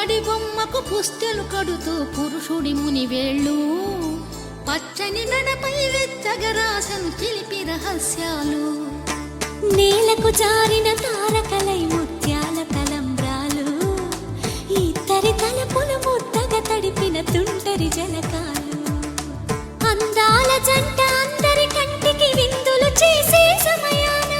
పుత్తడి బొమ్మకు పుస్తెలు కడుతూ పురుషుడి ముని వేళ్ళు పచ్చని మెడపై వెచ్చగరాసను చిలిపి రహస్యాలు నేలకు జారిన తారకలై ముత్యాల తలంబ్రాలు ఇద్దరి తలపులు ముద్దగా తడిపిన తుంటరి జలకాలు అందాల జంట అందరి కంటికి విందులు చేసే సమయాన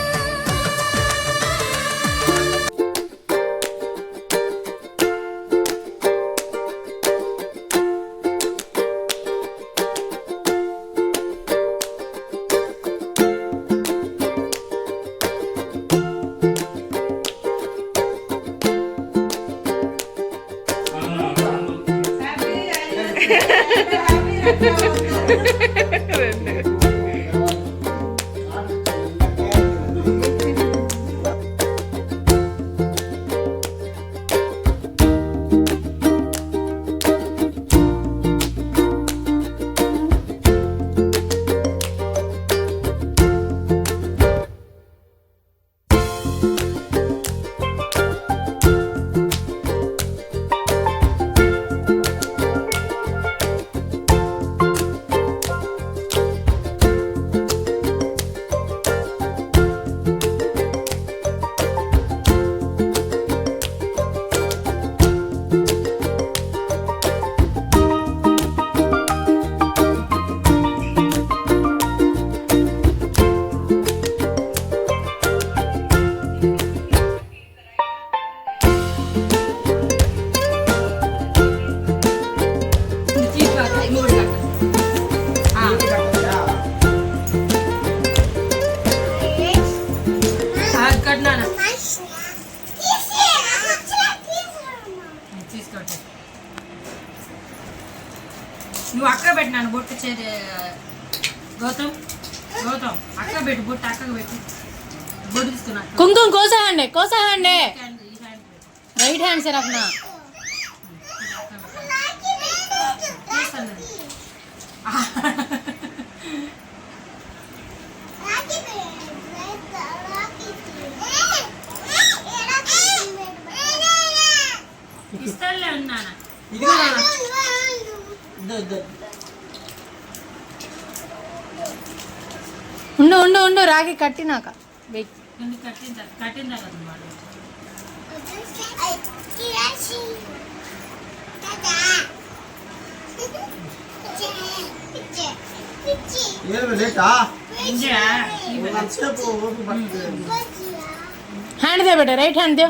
నువ్వు అక్కడ పెట్టినాను బొట్టు చేరే గౌతమ్ గౌతమ్ అక్కడ పెట్టు బొట్టు అక్కకు పెట్టు బొట్టు తీసుకున్నా కుంకుమ కోసాహండే రైట్ హ్యాండ్ से रखना ఇస్తాలే ఉన్నానా ఉండు రాగి కట్టినాక కట్టిందా కదా హ్యాండ్ దే బేటా రైట్ హ్యాండ్ దే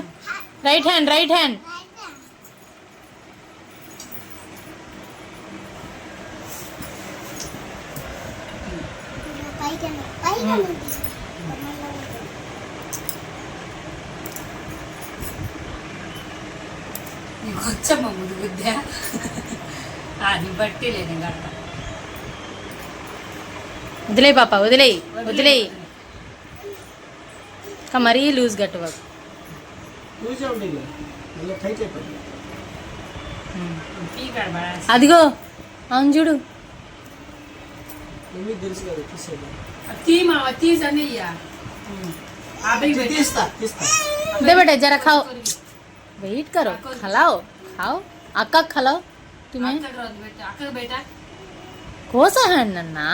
రైట్ హ్యాండ్ వచ్చమ్మా ముందు బుద్ధ అది బట్టి లేదు గట్ట వదిలే పాప వదిలే మరీ లూజ్ గట్టు బాబు అదిగో అవును చూడు दे बेटा जरा खाओ वेट करो खिलाओ खाओ अक्का खिलाओ तुम्हें कोसा है नन्ना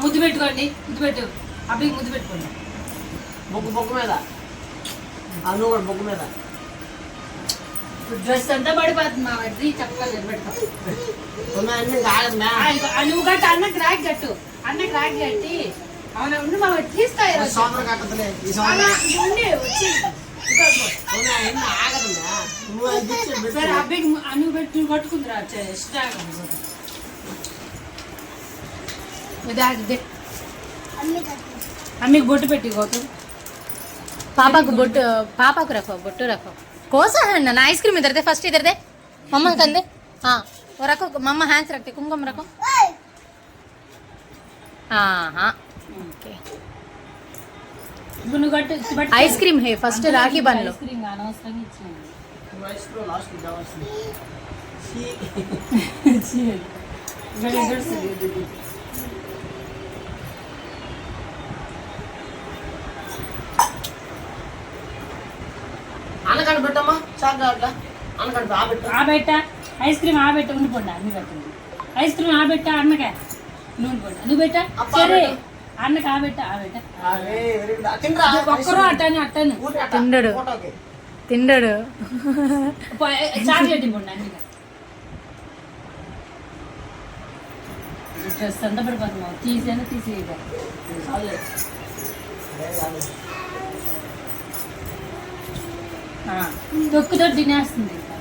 ముద్దు పెట్టుకోండి ముద్దు పెట్టు అబ్బాయి ముద్దు పెట్టుకోండి బొగ్గు మీద అను కూడా బొగ్గు మీద డ్రెస్ అంతా పడిపోతుంది మా వడ్డీ చెప్పలేదు పెట్టుకో నువ్వు గట్టు అన్నకు రాగి గట్టు కట్టి అవునా ఉండి మా వడ్డీ తీస్తాయి సరే అబ్బాయికి అను పెట్టి నువ్వు కట్టుకుందిరా అమ్మకి బొట్టు పెట్టి గౌతమ్ पापा को रखो बट्टू रखो कोसा है ना आइसक्रीम इधर दे फर्स्ट इधर दे मम्मा कंदे हाँ वो रखो मम्मा हैंड्स रखते कुमकुम रखो हाँ ओके आइसक्रीम है फर्स्ट राखी बन लो పెట్టమ్మా చాక్ అట్లా అనకండి ఆబెట్టు ఆబెట్ట ఐస్ క్రీమ్ ఆబెట్ట ఉండిపోండి అన్ని పెట్టండి ఐస్ క్రీమ్ ఆబెట్ట అన్నకే నూనె పొండి నువ్వు పెట్ట అప్ప సరే ఆబెట్టు. అన్నకి ఆబెట్ట ఆబెట్ట అరే వెరీ గుడ్ తినరా ఒక్కరు అట్టని అట్టని ఊరి అట్ట. తిండడు. ఫోటోకి. తిండడు. చాక్లెట్ ఇవ్వండి అన్ని డ్రెస్ అంతా పడిపోతున్నావు తీసేనా తీసేయక చాలులే. అరే చాలు. తొక్కుతో తినేస్తుంది ఇంకా.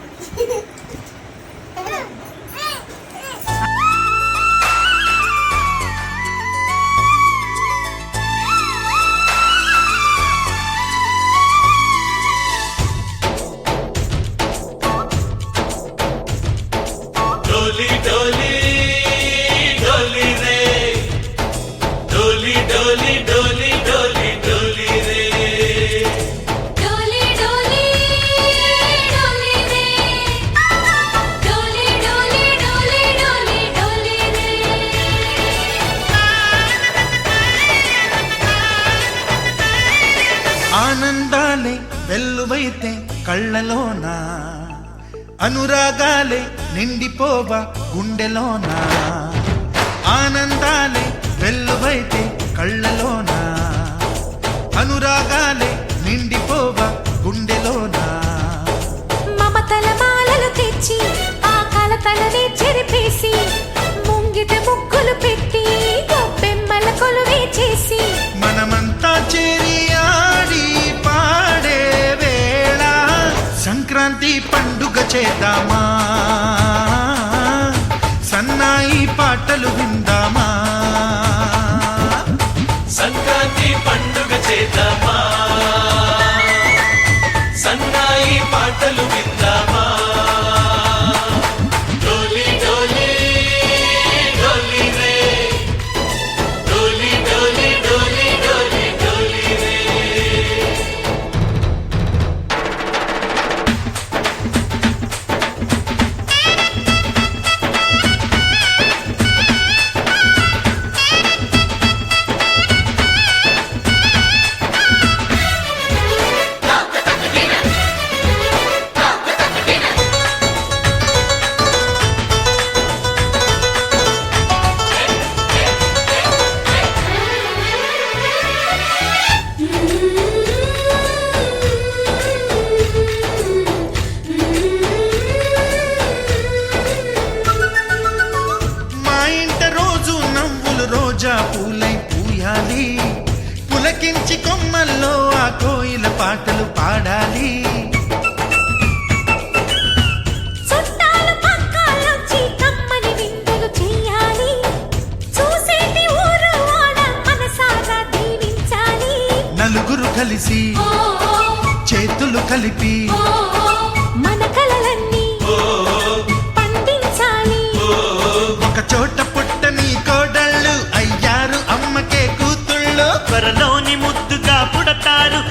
डोली डोली डोली रे डोली डोली डोली डोली डोली रे డోలీ డోలీ డోలీ రే డోలీ డోలీ డోలీ డోలీ డోలీ రే ఆనందాలే వెల్లువైతే కళ్ళలోన అనురాగాలే నిండిపోవా గుండెలోన ఆనందాలే వెల్లువైతే కళ్ళలోన అనురాగాలే నిండిపోవా గుండెలోన మమతల మాలలు తెచ్చి ఆ కలతలని చెరిపేసి ముంగిట ముగ్గులు పెట్టి గొబ్బెమ్మల కొలువే చేసి మనమంతా చేరి ఆడి పాడే వేళ సంక్రాంతి పండుగ చేద్దామా సన్నాయి పాటలు విందామా సంక్రాంతి పండుగ చేద్దామా సన్నాయి పాటలు విందామా డోలి డోలి డోలి రే డోలి డోలి డోలి డోలి డోలి రే మా ఇంట రోజు నవ్వులు రోజా పూలై పూయాలి పులకించి కొమ్మల్లో ఆ కోయిల పాటలు పాడాలి చుట్టాలు పక్కాలొచ్చి కమ్మని విందులు చెయ్యాలి చూసేటి ఊరు వాడ మనసారా దీవించాలి నలుగురు కలిసి చేతులు కలిపి మన కలలన్నీ పండించాలి ఒక చోట పుట్టని కోడళ్ళు అయ్యారు అమ్మకే కూతుళ్ళు త్వరలోని ముద్దుగా పుడతారు